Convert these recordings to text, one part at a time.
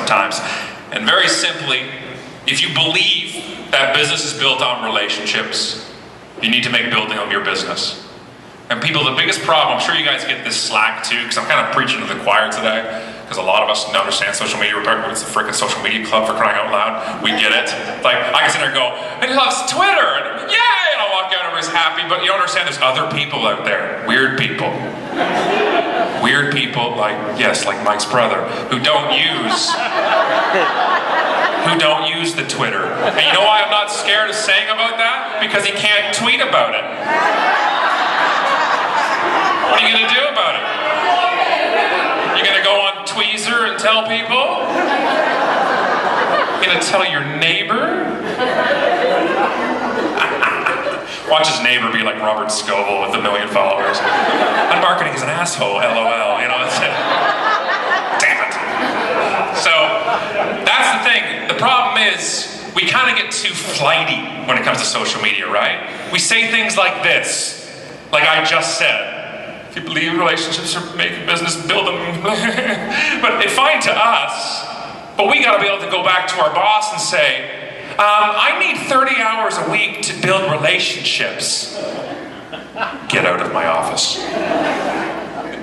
sometimes. And very simply, if you believe that business is built on relationships, you need to make building them your business. And people, the biggest problem, I'm sure you guys get this slack too, because I'm kind of preaching to the choir today, because a lot of us don't understand social media. We're talking about it's the freaking social media club, for crying out loud. We get it. Like, I can sit there and go, and he loves Twitter, and yay, and I'll walk out and everybody's happy, but you don't understand there's other people out there, weird people. Weird people like, yes, like Mike's brother, who don't use the Twitter. And you know why I'm not scared of saying about that? Because he can't tweet about it. What are you going to do about it? You're going to go on Tweezer and tell people? You're going to tell your neighbor? Watch his neighbor be like Robert Scoble with 1 million followers. And marketing is an asshole, LOL, you know, that's it. Damn it. So, that's the thing. The problem is, we kind of get too flighty when it comes to social media, right? We say things like this, like I just said. If you believe relationships are making business, build them. But it's fine to us, but we gotta be able to go back to our boss and say, I need 30 hours a week to build relationships. Get out of my office.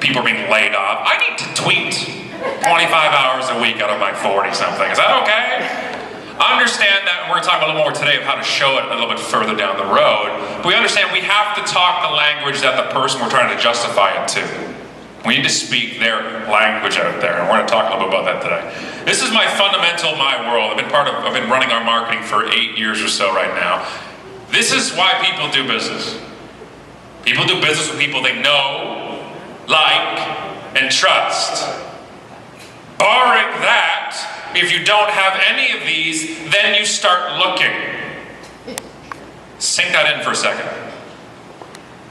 People are being laid off. I need to tweet 25 hours a week out of my 40-something. Is that okay? I understand that, and we're going to talk a little more today of how to show it a little bit further down the road, but we understand we have to talk the language that the person we're trying to justify it to. We need to speak their language out there, and we're going to talk a little bit about that today. This is my fundamental, my world. I've been running our marketing for 8 years or so right now. This is why people do business. People do business with people they know, like, and trust. Barring that, if you don't have any of these, then you start looking. Sink that in for a second.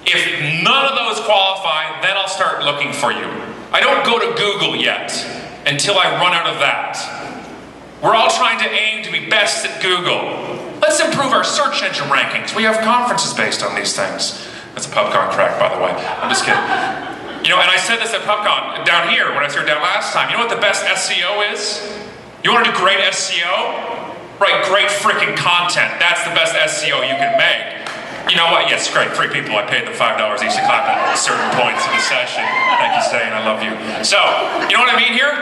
If none of those qualify, then I'll start looking for you. I don't go to Google yet until I run out of that. We're all trying to aim to be best at Google. Let's improve our search engine rankings. We have conferences based on these things. That's a PubCon crack, by the way. I'm just kidding. You know, and I said this at PubCon down here when I was here down last time. You know what the best SEO is? You want to do great SEO? Write great freaking content. That's the best SEO you can make. You know what? Yes, great. 3 people. I paid them $5 each to clap at certain points in the session. Thank you, Stan. I love you. So, you know what I mean here?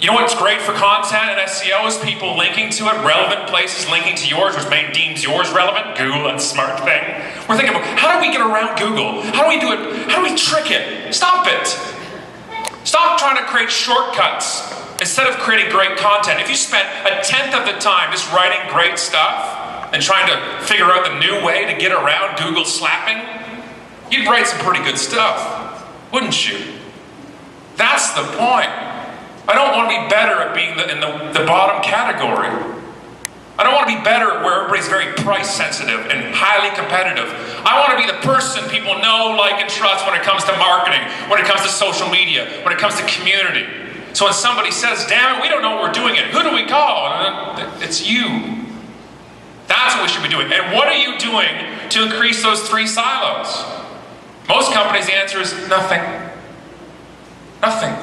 You know what's great for content and SEO is people linking to it, relevant places linking to yours, which deems yours relevant. Google, that's a smart thing. We're thinking about, how do we get around Google? How do we do it? How do we trick it? Stop it. Stop trying to create shortcuts instead of creating great content. If you spent 1/10 of the time just writing great stuff and trying to figure out the new way to get around Google slapping, you'd write some pretty good stuff, wouldn't you? That's the point. I don't want to be better at being in the bottom category. I don't want to be better at where everybody's very price sensitive and highly competitive. I want to be the person people know, like, and trust when it comes to marketing, when it comes to social media, when it comes to community. So when somebody says, damn it, we don't know what we're doing it, who do we call? It's you. That's what we should be doing. And what are you doing to increase those 3 silos? Most companies, the answer is nothing. Nothing.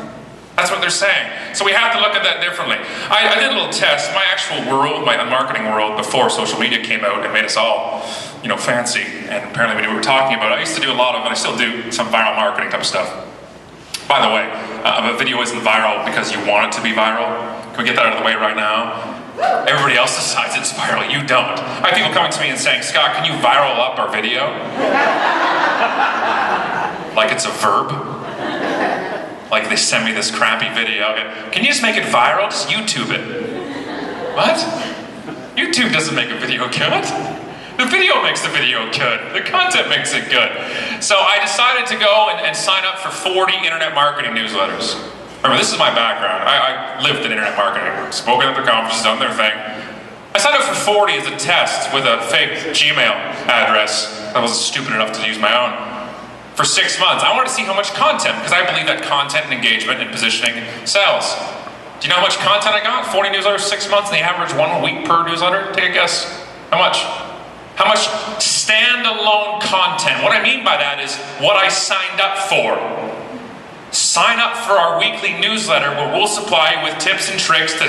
That's what they're saying. So we have to look at that differently. I did a little test. My actual world, my marketing world, before social media came out and made us all, you know, fancy, and apparently we knew what we were talking about. I used to do a lot of, and I still do, some viral marketing type of stuff. By the way, if a video isn't viral because you want it to be viral, can we get that out of the way right now? Everybody else decides it's viral, you don't. I have people coming to me and saying, Scott, can you viral up our video? Like it's a verb. Like they send me this crappy video. Can you just make it viral? Just YouTube it. What? YouTube doesn't make a video good. The video makes the video good. The content makes it good. So I decided to go and sign up for 40 internet marketing newsletters. Remember, this is my background. I lived in internet marketing, spoken at their conferences, done their thing. I signed up for 40 as a test with a fake Gmail address. I wasn't stupid enough to use my own. For 6 months. I wanted to see how much content, because I believe that content and engagement and positioning sells. Do you know how much content I got? 40 newsletters, 6 months, and the average 1 week per newsletter? Take a guess. How much? How much standalone content? What I mean by that is what I signed up for. sign up for our weekly newsletter where we'll supply you with tips and tricks to